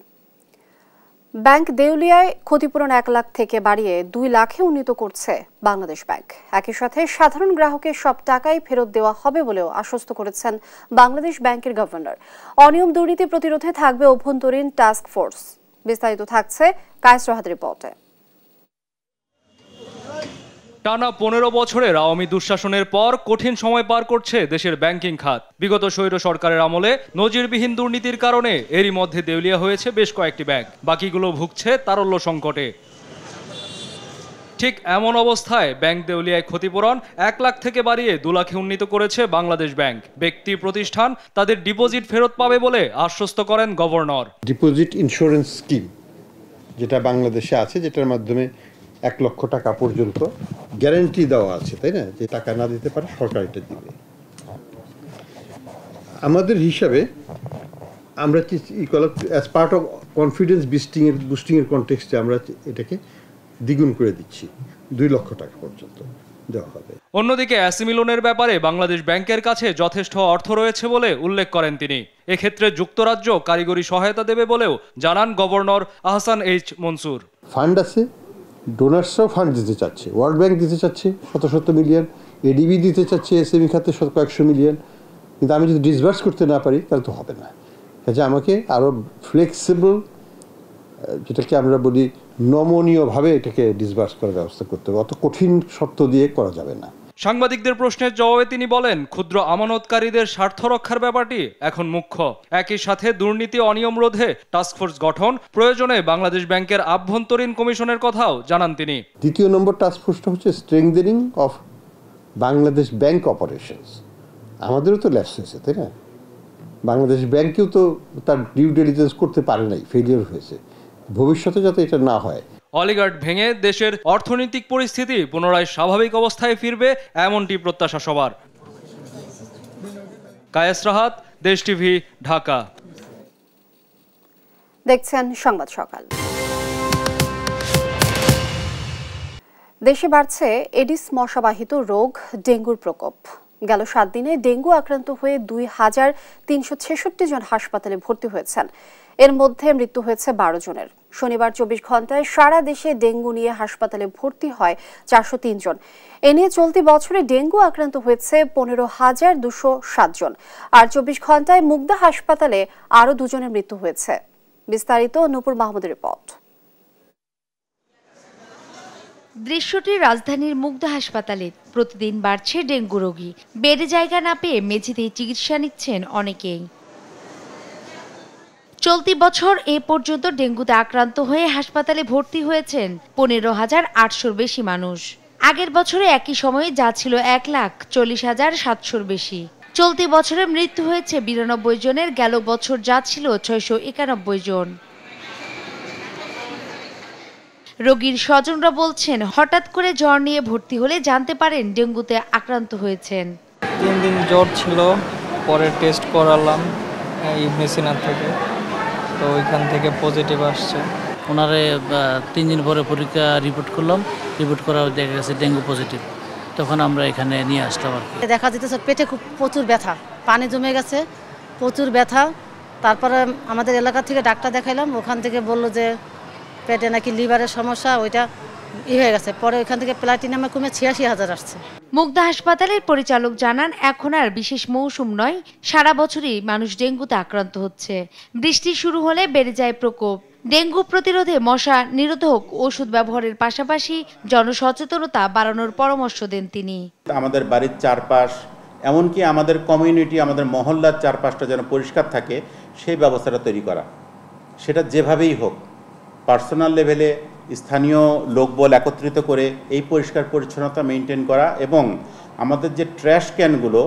ব্যাংক দেউলিয়ায় ক্ষতিপূরণ 1 লাখ থেকে বাড়িয়ে 2 লাখে উন্নীত করছে বাংলাদেশ ব্যাংক। একই সাথে সাধারণ গ্রাহকের সব টাকাই ফেরত দেওয়া হবে বলেও আশ্বস্ত করেছেন বাংলাদেশ ব্যাংকের গভর্নর। অনিয়ম দুর্নীতি প্রতিরোধে থাকবে অভ্যন্তরীণ টাস্ক ফোর্স। বিস্তারিত থাকছে কায়েস রাহাতের রিপোর্টে। টানা 15 বছরের আওয়ামী দুঃশাসনের পর কঠিন সময় পার করছে দেশের ব্যাংকিং খাত। বিগত স্বৈর সরকারের আমলে নজিরবিহীন দুর্নীতির কারণে এরই মধ্যে দেউলিয়া হয়েছে বেশ কয়েকটি ব্যাংক, বাকিগুলো ভুগছে তারল্য সংকটে। ঠিক এমন অবস্থায় ব্যাংক দেউলিয়ায় ক্ষতিপূরণ 1 লাখ থেকে বাড়িয়ে 2 লাখে উন্নীত করেছে বাংলাদেশ ব্যাংক। ব্যক্তি প্রতিষ্ঠান তাদের ডিপোজিট ফেরত পাবে বলে আশ্বস্ত করেন গভর্নর। ডিপোজিট ইন্স্যুরেন্স স্কিম যেটা বাংলাদেশে আছে, যেটার মাধ্যমে 1 লক্ষ টাকা পর্যন্ত গ্যারান্টি দেওয়া আছে, তাই না? যে টাকা না দিতে পারে সরকার এটা দিবে। আমাদের হিসাবে আমরা অ্যাজ পার্ট অফ কনফিডেন্স বুস্টিংয়ের কনটেক্সটে আমরা এটাকে দ্বিগুণ করে দিচ্ছি, 2 লক্ষ টাকা পর্যন্ত দেওয়া হবে। অন্যদিকে এসএমই লোনের ব্যাপারে বাংলাদেশ ব্যাংকের কাছে যথেষ্ট অর্থ রয়েছে বলে উল্লেখ করেন তিনি। এক্ষেত্রে যুক্তরাজ্য কারিগরি সহায়তা দেবে বলেও জানান governor Ahsan H Mansur. Fund আছে, ডোনার্সরাও ফান্ড দিতে চাচ্ছে, ওয়ার্ল্ড ব্যাংক দিতে চাচ্ছে শত মিলিয়ন, এডিবি দিতে চাচ্ছে এসএমই খাতে কয়েকশো মিলিয়ন, কিন্তু আমি যদি ডিসবার্স করতে না পারি তাহলে তো হবে না। কাজে আমাকে আরও ফ্লেক্সিবল, যেটাকে আমরা বলি নমনীয়ভাবে এটাকে ডিসবার্স করার ব্যবস্থা করতে হবে, অত কঠিন শর্ত দিয়ে করা যাবে না। সাংবাদিকদের প্রশ্নের জবাবে তিনি বলেন, ক্ষুদ্র আমানতকারীদের স্বার্থ রক্ষার ব্যাপারটি এখন মুখ্য। একই সাথে দুর্নীতি অনিয়ম রোধে টাস্কফোর্স গঠন, প্রয়োজনে বাংলাদেশ ব্যাংকের আভ্যন্তরীণ কমিশনের কথাও জানান তিনি। 2 নম্বর টাস্কফোর্সটা হচ্ছে strengthening of Bangladesh bank operations. আমাদেরও তো ল্যাপস হয়েছে, তাই না? বাংলাদেশ ব্যাংকেও তো তার ডিউ ডিলিজেন্স করতে পারে নাই, ফেলিয়ার হয়েছে। ভবিষ্যতে যাতে এটা না হয়। অলিগার্ড ভেঙে দেশের অর্থনৈতিক পরিস্থিতি পুনরায় স্বাভাবিক অবস্থায় ফিরবে, এমনটি প্রত্যাশা সবার। কায়েস রাহাত, দেশ টিভি, ঢাকা। দেখছেন সংবাদ সকাল। দেশে বাড়ছে এডিস মশাবাহিত রোগ ডেঙ্গুর প্রকোপ। গেল 7 দিনে ডেঙ্গু আক্রান্ত হয়ে 2366 জন হাসপাতালে ভর্তি হয়েছেন। এর মধ্যে মৃত্যু হয়েছে 12 জনের। শনিবার 24 ঘন্টায় সারা দেশে ডেঙ্গু নিয়ে হাসপাতালে ভর্তি হয় 403 জন। এ নিয়ে চলতি বছরে ডেঙ্গু আক্রান্ত হয়েছে 15,207 জন। আর 24 ঘন্টায় মুগদা হাসপাতালে আরও 2 জনের মৃত্যু হয়েছে। বিস্তারিত নূপুর মাহমুদের রিপোর্ট। দৃশ্যটি রাজধানীর মুগদা হাসপাতালে। প্রতিদিন বাড়ছে ডেঙ্গু রোগী। বেডে জায়গা না পেয়ে মেঝেতেই চিকিৎসা নিচ্ছেন অনেকেই। চলতি বছর এ পর্যন্ত ডেঙ্গুতে আক্রান্ত হয়ে হাসপাতালে ভর্তি হয়েছেন 15,800-র বেশি মানুষ। আগের বছরে একই সময়ে যা ছিল 1,40,700-র বেশি। চলতি বছরে মৃত্যু হয়েছে 92 জনের, গেল বছর যা ছিল 691 জন। রোগীর স্বজনরা বলছেন, হঠাৎ করে জ্বর নিয়ে ভর্তি হলে জানতে পারেন ডেঙ্গুতে আক্রান্ত হয়েছেন। 3 দিন জ্বর ছিল, পরে টেস্ট করালাম ইবনে সিনা থেকে, তো ওইখান থেকে পজিটিভ আসছে। ওনারে 3 দিন পরে পরীক্ষা রিপোর্ট করলাম, রিপোর্ট করা দেখা গেছে ডেঙ্গু পজিটিভ। তখন আমরা এখানে নিয়ে আসলাম আর কি। দেখা যেতেছে পেটে খুব প্রচুর ব্যথা, পানি জমে গেছে, প্রচুর ব্যথা। তারপরে আমাদের এলাকা থেকে ডাক্তার দেখাইলাম, ওখান থেকে বললো যে পেটে নাকি লিভারের সমস্যা, ওইটা হয়ে গেছে, পরে ওইখান থেকে প্লাটিনামে কমে 86,000 আসছে। মুগদা হাসপাতালের পরিচালক জানান, এখন আর বিশেষ মৌসুম নয়, সারা বছরই মানুষ ডেঙ্গুতে আক্রান্ত হচ্ছে। বৃষ্টি শুরু হলে বেড়ে যায় প্রকোপ। ডেঙ্গু প্রতিরোধে মশা নিরোধক ওষুধ ব্যবহারের পাশাপাশি জনসচেতনতা বাড়ানোর পরামর্শ দেন তিনি। আমাদের বাড়ির চারপাশ, এমনকি আমাদের কমিউনিটি, আমাদের মহল্লার চারপাশটা যেন পরিষ্কার থাকে সেই ব্যবস্থাটা তৈরি করা, সেটা যেভাবেই হোক, পার্সোনাল লেভেলে স্থানীয় লোকবল একত্রিত করে এই পরিষ্কার পরিচ্ছন্নতা মেনটেন করা, এবং আমাদের যে ট্র্যাশ ক্যানগুলো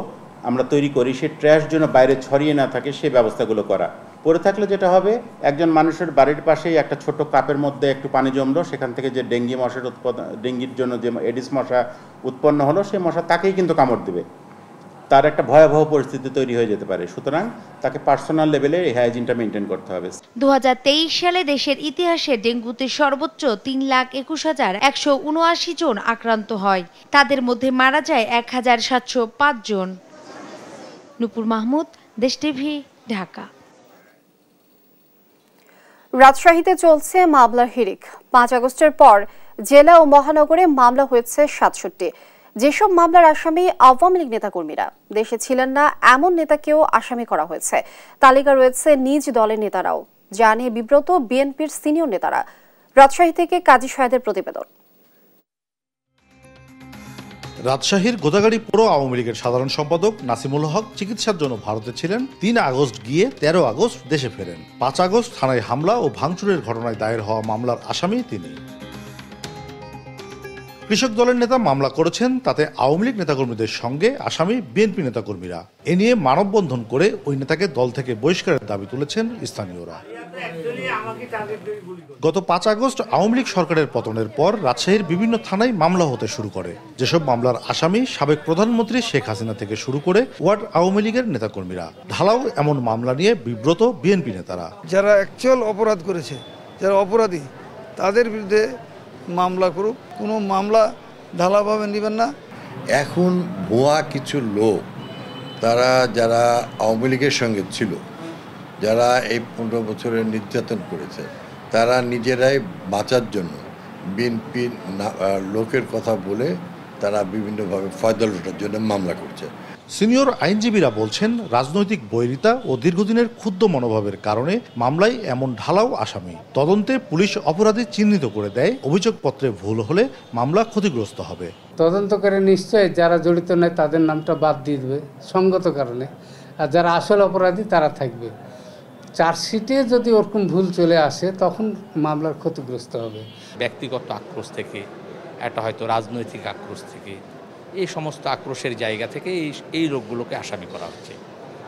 আমরা তৈরি করি সেই ট্র্যাশ যেন বাইরে ছড়িয়ে না থাকে সেই ব্যবস্থাগুলো করা। পরে থাকলে যেটা হবে, একজন মানুষের বাড়ির পাশেই একটা ছোট কাপের মধ্যে একটু পানি জমলো, সেখান থেকে যে ডেঙ্গির জন্য যে এডিস মশা উৎপন্ন হলো সেই মশা তাকেই কিন্তু কামড় দেবে, তার একটা ভয়াবহ পরিস্থিতি তৈরি হয়ে যেতে পারে। সুতরাং তাকে পার্সোনাল লেভেলে এই হাইজিনটা মেনটেন করতে হবে। 2023 সালে দেশের ইতিহাসে ডেঙ্গুতে সর্বোচ্চ 3,21,179 জন আক্রান্ত হয়। তাদের মধ্যে মারা যায় 1,705 জন। নুপুর মাহমুদ, দেশ টিভি, ঢাকা। রাজশাহীতে চলছে মামলার হিড়িক। 5 আগস্টের পর জেলা ও মহানগরে মামলা হয়েছে 67। যেসব মামলার আসামি আওয়ামী লীগ নেতাকর্মীরা, দেশে ছিলেন না এমন নেতাকেও আসামি করা হয়েছে। তালিকা রয়েছে নিজ দলের নেতারাও, যা নিয়ে বিব্রত বিএনপির সিনিয়র নেতারা। রাজশাহী থেকে কাজী সাহেদের প্রতিবেদন। রাজশাহীর গোদাগাড়ী পৌর আওয়ামী লীগের সাধারণ সম্পাদক নাসিমুল হক চিকিৎসার জন্য ভারতে ছিলেন। 3 আগস্ট গিয়ে 13 আগস্ট দেশে ফেরেন। 5 আগস্ট থানায় হামলা ও ভাঙচুরের ঘটনায় দায়ের হওয়া মামলার আসামি তিনি। কৃষক দলের নেতা মামলা করেছেন, তাতে আওয়ামী লীগ নেতাকর্মীদের সঙ্গে আসামি বিএনপি নেতাকর্মীরা। এ নিয়ে মানববন্ধন করে ওই নেতাকে দল থেকে বহিষ্কারের দাবি তুলেছেন স্থানীয়রা। গত 5 আগস্ট আওয়ামী লীগ সরকারের পতনের পর রাজশাহীর বিভিন্ন থানায় মামলা হতে শুরু করে। যেসব মামলার আসামি সাবেক প্রধানমন্ত্রী শেখ হাসিনা থেকে শুরু করে ওয়ার্ড আওয়ামী লীগের নেতাকর্মীরা। ঢালাও এমন মামলা নিয়ে বিব্রত বিএনপি নেতারা। যারা অ্যাকচুয়াল অপরাধ করেছে, যারা অপরাধী, তাদের বিরুদ্ধে মামলা করুক, কোনো মামলা ঢালাভাবে নেবেন না। এখন ভুয়া কিছু লোক, তারা যারা আওয়ামী লীগের সঙ্গে ছিল, যারা এই 15 বছরের নির্যাতন করেছে, তারা নিজেরাই বাঁচার জন্য বিএনপি লোকের কথা বলে তারা বিভিন্নভাবে ফয়দা লুটার জন্য মামলা করছে। সিনিয়র আইনজীবীরা বলছেন, রাজনৈতিক বৈরিতা ও দীর্ঘদিনের ক্ষুব্ধ মনোভাবের কারণে মামলায় এমন ঢালাও আসামি। তদন্তে পুলিশ অপরাধী চিহ্নিত করে দেয়, অভিযোগপত্রে ভুল হলে মামলা ক্ষতিগ্রস্ত হবে। তদন্তকারী নিশ্চয় যারা জড়িত নয় তাদের নামটা বাদ দিয়ে দেবে সঙ্গত কারণে, আর যারা আসল অপরাধী তারা থাকবে। চার্জশিটে যদি ওরকম ভুল চলে আসে তখন মামলার ক্ষতিগ্রস্ত হবে। ব্যক্তিগত আক্রোশ থেকে, একটা হয়তো রাজনৈতিক আক্রোশ থেকে, এই সমস্ত আক্রোশের জায়গা থেকে এই লোকগুলোকে আসামি করা হচ্ছে।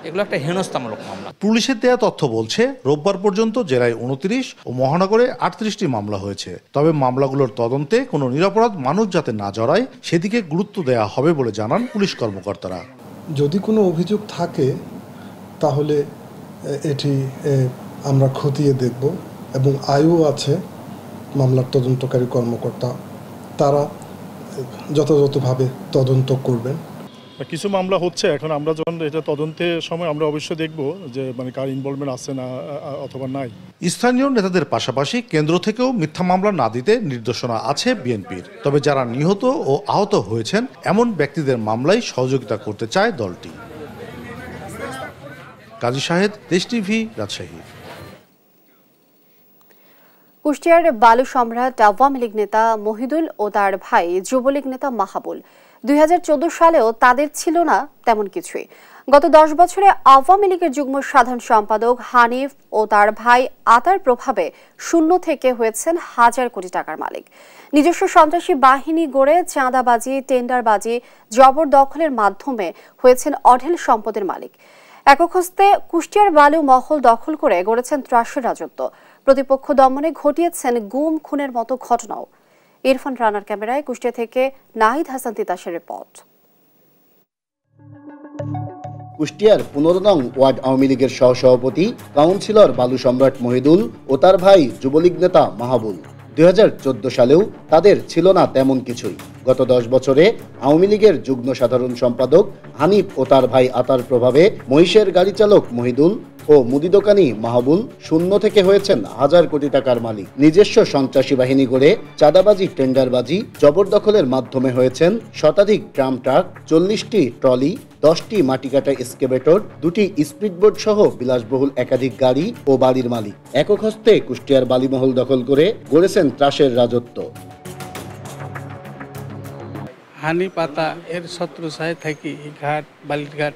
এগুলো একটা হেনস্থামূলক মামলা। পুলিশের দেয়া তথ্য বলছে, রোববার পর্যন্ত জেলায় 29 ও মহানগরে 38টি মামলা হয়েছে। তবে মামলাগুলোর তদন্তে কোনো নিরপরাধ মানুষ যাতে না জড়ায় সেদিকে গুরুত্ব দেওয়া হবে বলে জানান পুলিশ কর্মকর্তারা। যদি কোনো অভিযোগ থাকে তাহলে এটি আমরা খতিয়ে দেখব, এবং আইও আছে মামলার তদন্তকারী কর্মকর্তা, তারা যথাযথভাবে তদন্ত করবেন। কিছু মামলা হচ্ছে, এখন আমরা যখন এটা তদন্তের সময় আমরা অবশ্যই দেখব যে কার ইনভলভমেন্ট আছে না অথবা নাই। স্থানীয় নেতাদের পাশাপাশি কেন্দ্র থেকেও মিথ্যা মামলা না দিতে নির্দেশনা আছে বিএনপির। তবে যারা নিহত ও আহত হয়েছেন এমন ব্যক্তিদের মামলায় সহযোগিতা করতে চায় দলটি। কাজী সাহেদ, দেশ টিভি, রাজশাহী। কুষ্টিয়ার বালু সম্রাট আওয়ামী লীগ নেতা মহিদুল ও তার ভাই যুবলীগ নেতা মাহাবুল 2014 সালেও তাদের ছিল না তেমন কিছুই। গত 10 বছরে আওয়ামী লীগের যুগ্ম সাধারণ সম্পাদক হানিফ ও তার ভাই আতার প্রভাবে শূন্য থেকে হয়েছেন হাজার কোটি টাকার মালিক। নিজস্ব সন্ত্রাসী বাহিনী গড়ে চাঁদাবাজি, টেন্ডারবাজি, জবরদখলের মাধ্যমে হয়েছেন অঢেল সম্পদের মালিক। একক হস্তে কুষ্টিয়ার বালু মহল দখল করে গড়েছেন ত্রাসের রাজত্ব। প্রতিপক্ষ দমনে ঘটিয়েছেন গুম খুনের মতো ঘটনাও। ইরফান রানার ক্যামেরায় কুষ্টিয়া থেকে নাহিদ হাসান তিতাসের রিপোর্ট। কুষ্টিয়ার 15 নং ওয়ার্ড আওয়ামী লীগের সহসভাপতি কাউন্সিলর বালু সম্রাট মহিদুল ও তার ভাই যুবলীগ নেতা মাহাবুল 2014 সালেও তাদের ছিল না তেমন কিছুই। গত 10 বছরে আওয়ামী লীগের যুগ্ম সাধারণ সম্পাদক হানিফ ও তার ভাই আতার প্রভাবে মহিষের গাড়ি চালক মহিদুল ও মুদি দোকানি মাহবুল শূন্য থেকে হয়েছেন হাজার কোটি টাকার মালিক। নিজস্ব সন্ত্রাসী বাহিনী গড়ে চাঁদাবাজি, টেন্ডারবাজি, জবরদখলের মাধ্যমে হয়েছেন শতাধিক ট্রাম ট্রাক, 40টি ট্রলি, 10টি মাটিকাটা এক্সকেভেটর, 2টি স্পিডবোট সহ বিলাসবহুল একাধিক গাড়ি ও বাড়ির মালিক। একক হস্তে কুষ্টিয়ার বালিমহল দখল করে গড়েছেন ত্রাসের রাজত্ব। হানি পাতা এর শত্রু সাহে থাকি ঘাট, বালির ঘাট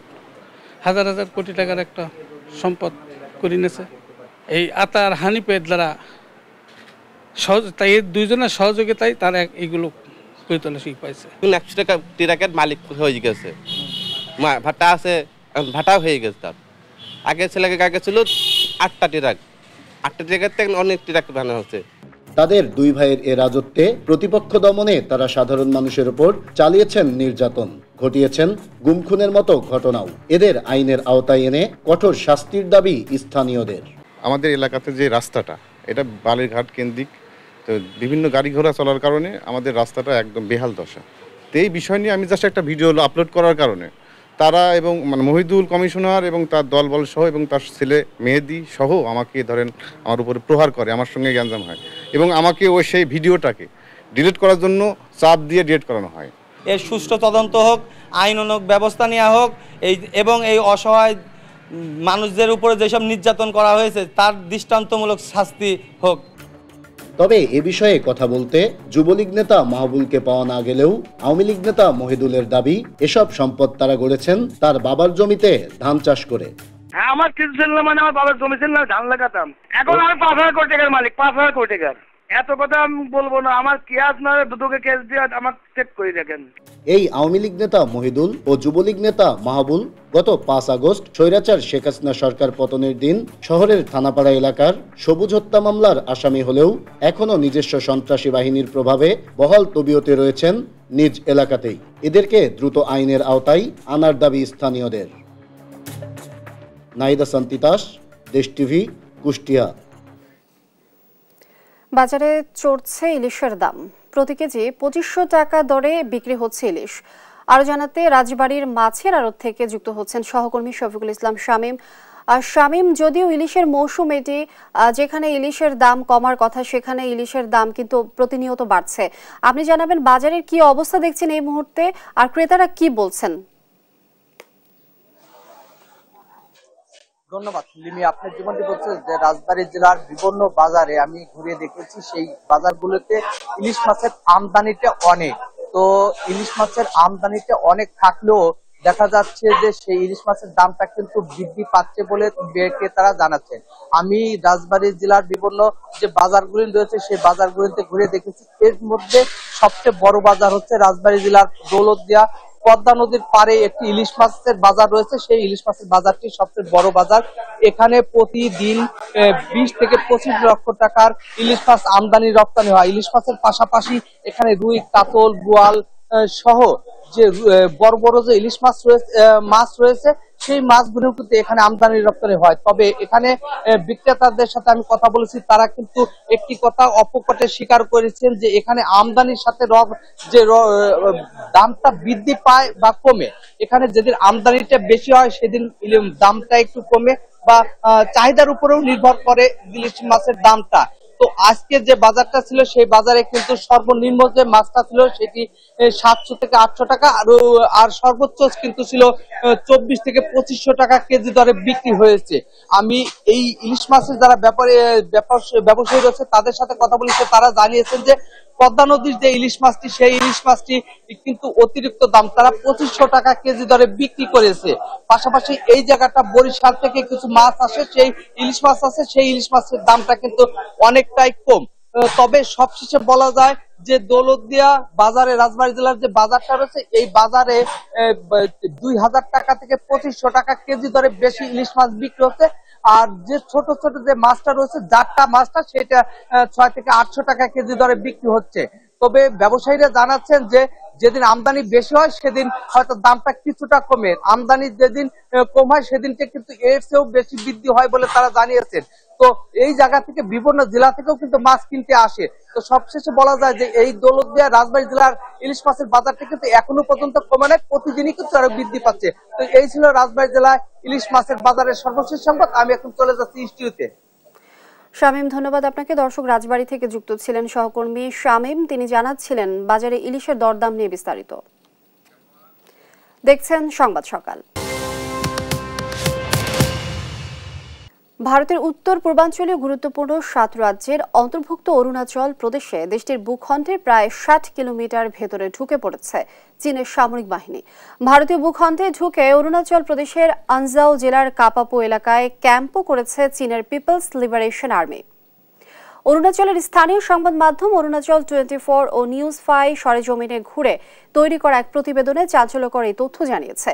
হাজার হাজার কোটি টাকার একটা সম্পদ করে নিয়েছে। এই আতার হানিপের দ্বারা তাই দুইজনের সহযোগিতায় তারা এইগুলো করে তোলা শিখ পাইছে। 100 টাকা ট্রাকের মালিক হয়ে গেছে, ভাটা আছে, ভাটাও হয়ে গেছে তার। আগে ছেলেকে আগে ছিল 8টা ট্রাক, 8টা ট্রাকের থেকে অনেক ট্রাক বানানো হচ্ছে। তাদের দুই ভাইয়ের এ রাজত্বে প্রতিপক্ষ দমনে তারা সাধারণ মানুষের উপর চালিয়েছেন নির্যাতন, ঘটিয়েছেন গুমখুনের মতো ঘটনাও। এদের আইনের আওতায় এনে কঠোর শাস্তির দাবি স্থানীয়দের। আমাদের এলাকাতে যে রাস্তাটা, এটা বালিরঘাট কেন্দ্রিক, তো বিভিন্ন গাড়ি ঘোড়া চলার কারণে আমাদের রাস্তাটা একদম বেহাল দশা। তো এই বিষয় নিয়ে আমি জাস্ট একটা ভিডিও আপলোড করার কারণে তারা এবং মহিদুল কমিশনার এবং তার দলবল সহ এবং তার ছেলে মেহেদি সহ আমাকে ধরেন আমার উপরে প্রহার করে, আমার সঙ্গে গ্যাঞ্জাম হয় এবং আমাকে ওই সেই ভিডিওটাকে ডিলিট করার জন্য চাপ দিয়ে ডিলিট করানো হয়। এর সুষ্ঠু তদন্ত হোক, আইনানুগ ব্যবস্থা নেওয়া হোক, এবং এই অসহায় মানুষদের উপরে যেসব নির্যাতন করা হয়েছে তার দৃষ্টান্তমূলক শাস্তি হোক। তবে এ বিষয়ে কথা বলতে যুবলীগ নেতা মাহবুলকে পাওয়া না গেলেও আওয়ামী লীগ নেতা মহিদুলের দাবি, এসব সম্পদ তারা গড়েছেন তার বাবার জমিতে ধান চাষ করে। হ্যাঁ, আমার কিছু ছিল না, মানে আমার বাবার জমি ছিল না, ধান লাগাতাম। এখন আমি 5,000 কোটি টাকার মালিক, 5,000 কোটি টাকার। এত কথা আমি বলবো না, আমার কেস না, দুটোকে কেস দিয়ে আমার চেক করে দেখেন। এই আওয়ামী লীগ নেতা মহিদুল ও যুবলীগ নেতা মাহবুল গত 5 আগস্ট স্বৈরাচার শেখ হাসিনা সরকার পতনের দিন শহরের থানাপাড়া এলাকার সবুজ হত্যা মামলার আসামি হলেও এখনো নিজস্ব সন্ত্রাসী বাহিনীর প্রভাবে বহাল তবিয়তে রয়েছেন নিজ এলাকাতেই। এদেরকে দ্রুত আইনের আওতায় আনার দাবি স্থানীয়দের। নাহিদ হাসান তিতাস, দেশ টিভি, কুষ্টিয়া। বাজারে চড়ছে ইলিশের দাম, প্রতি কেজি 2500 টাকা দরে বিক্রি হচ্ছে ইলিশ। আরো জানাতে রাজবাড়ির মাছের আড়ত থেকে যুক্ত হচ্ছেন সহকর্মী শফিকুল ইসলাম শামীম। শামীম, যদিও ইলিশের মৌসুম এটি, যেখানে ইলিশের দাম কমার কথা সেখানে ইলিশের দাম কিন্তু প্রতিনিয়ত বাড়ছে। আপনি জানাবেন বাজারের কি অবস্থা দেখছেন এই মুহূর্তে, আর ক্রেতারা কি বলছেন? ধন্যবাদ লিমি। আপনার জীবনটি বলছে যে রাজবাড়ী জেলার বিভিন্ন বাজারে আমি ঘুরে দেখেছি, সেই বাজারগুলোতে ইলিশ মাছের আমদানিটা অনেক। তো ইলিশ মাছের আমদানিটা অনেক থাকলেও দেখা যাচ্ছে যে সেই ইলিশ মাছের দামটা কিন্তু বৃদ্ধি পাচ্ছে বলে ক্রেতারা জানাচ্ছেন। আমি রাজবাড়ী জেলার বিভিন্ন যে বাজারগুলি রয়েছে সেই বাজারগুলিতে ঘুরে দেখেছি, এর মধ্যে সবচেয়ে বড় বাজার হচ্ছে রাজবাড়ী জেলার দৌলতদিয়া পদ্মা নদীর পারে একটি ইলিশ মাছের বাজার রয়েছে। সেই ইলিশ মাছের বাজারটি সবচেয়ে বড় বাজার। এখানে প্রতিদিন 20 থেকে 25 লক্ষ টাকার ইলিশ মাছ আমদানি রপ্তানি হয়। ইলিশ মাছের পাশাপাশি এখানে রুই, কাতল, বোয়াল সহ যে বড় বড় যে ইলিশ মাছ রয়েছে সেই মাছগুলো কিন্তু এখানে আমদানি রপ্তানি হয়। তবে এখানে বিক্রেতাদের সাথে আমি কথা বলেছি, তারা কিন্তু একটি কথা অপকটে স্বীকার করেছেন যে এখানে আমদানির সাথে যে দামটা বৃদ্ধি পায় বা কমে, এখানে যেদিন আমদানিটা বেশি হয় সেদিন দামটা একটু কমে বা চাহিদার উপরেও নির্ভর করে ইলিশ মাছের দামটা। তো আজকে যে বাজারটা ছিল সেই বাজারে কিন্তু সর্বনিম্ন যে মাছটা ছিল সেটি 700 থেকে 800 টাকা, আর সর্বোচ্চ কিন্তু ছিল 24 থেকে 2500 টাকা কেজি দরে বিক্রি হয়েছে। আমি এই ইলিশ মাছের যারা ব্যবসায়ী রয়েছে তাদের সাথে কথা বলেছি, তারা জানিয়েছেন যে পদ্মা নদীর যে ইলিশ মাছটি সেই ইলিশ মাছটি কিন্তু অতিরিক্ত দাম, তারা 2500 টাকা কেজি দরে বিক্রি করেছে। পাশাপাশি এই জায়গাটা বরিশাল থেকে কিছু মাছ আসে, সেই ইলিশ মাছ আছে, সেই ইলিশ মাছের দামটা কিন্তু অনেকটাই কম। তবে সবশেষে বলা যায় যে দৌলতদিয়া বাজারে, রাজবাড়ী জেলার যে বাজারটা রয়েছে এই বাজারে 2000 টাকা থেকে 2500 টাকা কেজি দরে বেশি ইলিশ মাছ বিক্রি হচ্ছে। আর যে ছোট ছোট যে মাছটা রয়েছে, জাটটা মাছটা, সেটা 6 থেকে 800 টাকা কেজি দরে বিক্রি হচ্ছে। তবে ব্যবসায়ীরা জানাচ্ছেন যে যেদিন আমদানি বেশি হয় সেদিন হয়তো দামটা কিছুটা কমে, আমদানি যেদিন কম হয় সেদিনকে কিন্তু এর চেয়েও বেশি বৃদ্ধি হয় বলে তারা জানিয়েছেন। তো এই জায়গা থেকে বিভিন্ন জেলা থেকেও কিন্তু মাছ কিনতে আসে। তো সবশেষে বলা যায় যে এই দৌলতদিয়া রাজবাড়ী জেলার ইলিশ মাছের বাজারটা কিন্তু এখনো পর্যন্ত কমে নাই, প্রতিদিনই কিন্তু আরো বৃদ্ধি পাচ্ছে। তো এই ছিল রাজবাড়ী জেলায় ইলিশ মাছের বাজারের সর্বশেষ সংবাদ। আমি এখন চলে যাচ্ছি স্টুডিওতে। শামীম, ধন্যবাদ আপনাকে। দর্শক, রাজবাড়ী থেকে যুক্ত ছিলেন সহকর্মী শামীম, তিনি জানাচ্ছিলেন বাজারে ইলিশের দরদাম নিয়ে বিস্তারিত। দেখছেন সংবাদ সকাল। ভারতের উত্তর পূর্বাঞ্চলীয় গুরুত্বপূর্ণ 7 রাজ্যের অন্তর্ভুক্ত অরুণাচল প্রদেশে দেশটির ভূখণ্ডের প্রায় 60 কিলোমিটার ভেতরে ঢুকে পড়েছে চীনের সামরিক বাহিনী। ভারতীয় ভূখণ্ডে ঢুকে অরুণাচল প্রদেশের আনজাও জেলার কাপাপু এলাকায় ক্যাম্পও করেছে চীনের পিপলস লিবারেশন আর্মি। অরুণাচলের স্থানীয় সংবাদ মাধ্যম অরুণাচল 24 ও নিউজ 5 সরেজমিনে ঘুরে তৈরি করা এক প্রতিবেদনে চাঞ্চল্যকর এই তথ্য জানিয়েছে।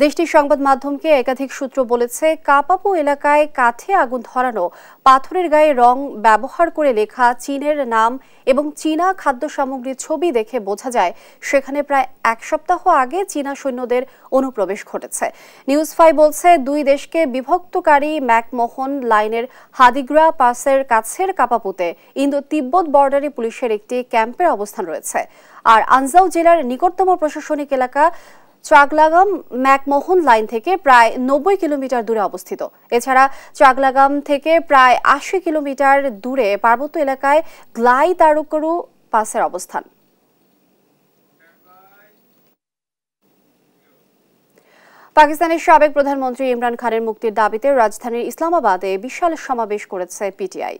দেশটির সংবাদ মাধ্যমকে একাধিক সূত্র বলেছে, কাপাপু এলাকায় কাঠে আগুন ধরানো, পাথরের গায়ে রং ব্যবহার করে লেখা চীনের নাম এবং চীনা খাদ্য সামগ্রীর ছবি দেখে বোঝা যায় সেখানে প্রায় 1 সপ্তাহ আগে চীনা সৈন্যদের অনুপ্রবেশ ঘটেছে। নিউজ 5 বলছে, 2 দেশকে বিভক্তকারী ম্যাকমোহন লাইনের হাদিগ্রা পাসের কাছের কাপাপুতে ইন্দো তিব্বত বর্ডারে পুলিশের একটি ক্যাম্পের অবস্থান রয়েছে। আর আনজাও জেলার নিকটতম প্রশাসনিক এলাকা চাগলাগাম ম্যাকমোহন লাইন থেকে প্রায় 90 কিলোমিটার দূরে অবস্থিত। এছাড়া চাগলাগাম থেকে প্রায় 80 কিলোমিটার দূরে পার্বত্য এলাকায় গ্লাই তারুকরু পাসের অবস্থান। পাকিস্তানের সাবেক প্রধানমন্ত্রী ইমরান খানের মুক্তির দাবিতে রাজধানীর ইসলামাবাদে বিশাল সমাবেশ করেছে পিটিআই।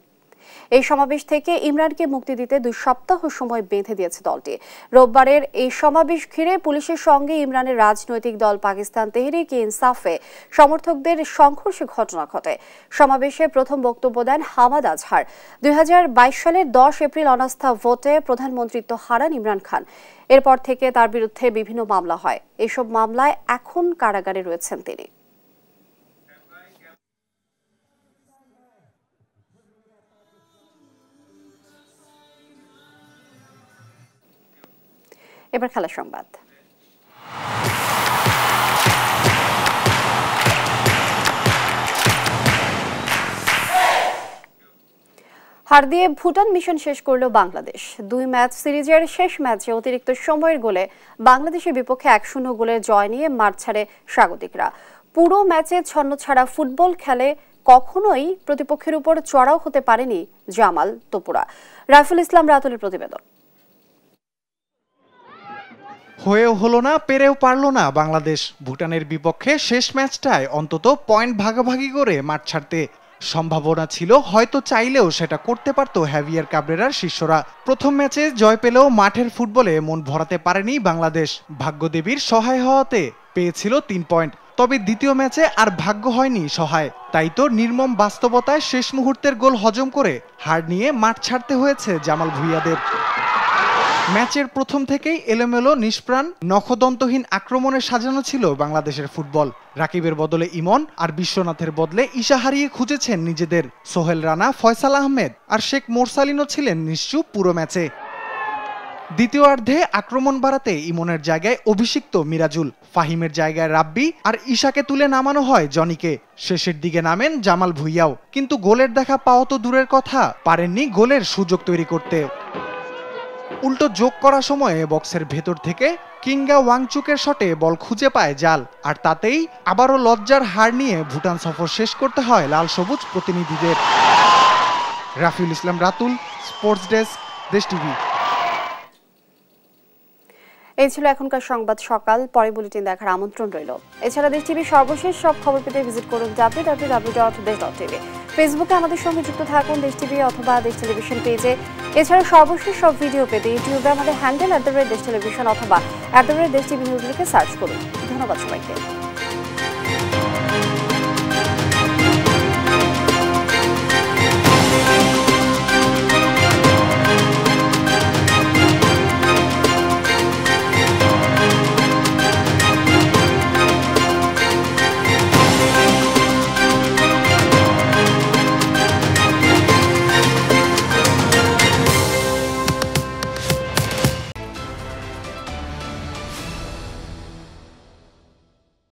এই সমাবেশ থেকে ইমরানকে মুক্তি দিতে 2 সপ্তাহ সময় বেঁধে দিয়েছে দলটি। রোববারের এই সমাবেশ ঘিরে পুলিশের সঙ্গে ইমরানের রাজনৈতিক দল পাকিস্তান তেহরিক-ই-ইনসাফে সমর্থকদের সংঘর্ষের ঘটনা ঘটে। সমাবেশে প্রথম বক্তব্য দেন হামাদ আজহার। 2022 সালের 10 এপ্রিল অনাস্থা ভোটে প্রধানমন্ত্রিত্ব হারান ইমরান খান। এরপর থেকে তার বিরুদ্ধে বিভিন্ন মামলা হয়। এসব মামলায় এখন কারাগারে রয়েছেন তিনি। এবার খেলার সংবাদ। হার দিয়ে ভুটান মিশন শেষ করল বাংলাদেশ। 2 ম্যাচ সিরিজের শেষ ম্যাচে অতিরিক্ত সময়ের গোলে বাংলাদেশের বিপক্ষে 1-0 গোলের জয় নিয়ে মাঠ ছাড়ে স্বাগতিকরা। পুরো ম্যাচে ছন্নছাড়া ফুটবল খেলে কখনোই প্রতিপক্ষের উপর চড়াও হতে পারেনি জামাল তোপুরা। রাইফুল ইসলাম রাতুলের প্রতিবেদন। হয়েও হলো না, পেরেও পারল না বাংলাদেশ। ভুটানের বিপক্ষে শেষ ম্যাচটায় অন্তত পয়েন্ট ভাগাভাগি করে মাঠ ছাড়তে সম্ভাবনা ছিল, হয়তো চাইলেও সেটা করতে পারত হ্যাভিয়ার কাবরেরার শিষ্যরা। প্রথম ম্যাচে জয় পেলেও মাঠের ফুটবলে মন ভরাতে পারেনি বাংলাদেশ। ভাগ্যদেবীর সহায় হওয়াতে পেয়েছিল 3 পয়েন্ট। তবে দ্বিতীয় ম্যাচে আর ভাগ্য হয়নি সহায়। তাই তো নির্মম বাস্তবতায় শেষ মুহূর্তের গোল হজম করে হার নিয়ে মাঠ ছাড়তে হয়েছে জামাল ভুঁইয়াদের। ম্যাচের প্রথম থেকেই এলোমেলো, নিষ্প্রাণ, নখদন্তহীন আক্রমণে সাজানো ছিল বাংলাদেশের ফুটবল। রাকিবের বদলে ইমন আর বিশ্বনাথের বদলে ঈশা হারিয়ে খুঁজেছেন নিজেদের। সোহেল রানা, ফয়সাল আহমেদ আর শেখ মোরসালিনও ছিলেন নিশ্চুপ পুরো ম্যাচে। দ্বিতীয়ার্ধে আক্রমণ বাড়াতে ইমনের জায়গায় অভিষিক্ত মিরাজুল, ফাহিমের জায়গায় রাব্বি আর ঈশাকে তুলে নামানো হয় জনিকে। শেষের দিকে নামেন জামাল ভুঁইয়াও, কিন্তু গোলের দেখা পাওয়া তো দূরের কথা, পারেননি গোলের সুযোগ তৈরি করতে। উল্টো যোগ করার সময়ে বক্সের ভেতর থেকে কিংগা ওয়াংচুকের শটে বল খুঁজে পায় জাল, আর তাতেই আবারও লজ্জার হার নিয়ে ভুটান সফর শেষ করতে হয় লাল সবুজ প্রতিনিধিদের। রাফিউল ইসলাম রাতুল, স্পোর্টস ডেস্ক, দেশ টিভি। এই ছিল এখনকার সংবাদ সকাল। পরে বুলেটিন দেখার আমন্ত্রণ রইল। এছাড়া দেশ টিভির সর্বশেষ সব খবর পেতে ভিজিট করুন www.desh.tv। ফেসবুকে আমাদের সঙ্গে যুক্ত থাকুন দেশ টিভি অথবা দেশ টেলিভিশন পেজে। এছাড়া সর্বশেষ সব ভিডিও পেতে ইউটিউবে আমাদের হ্যান্ডেল @দেশ টেলিভিশন অথবা @দেশ টিভি নিউজ লিখে সার্চ করুন। ধন্যবাদ সবাইকে।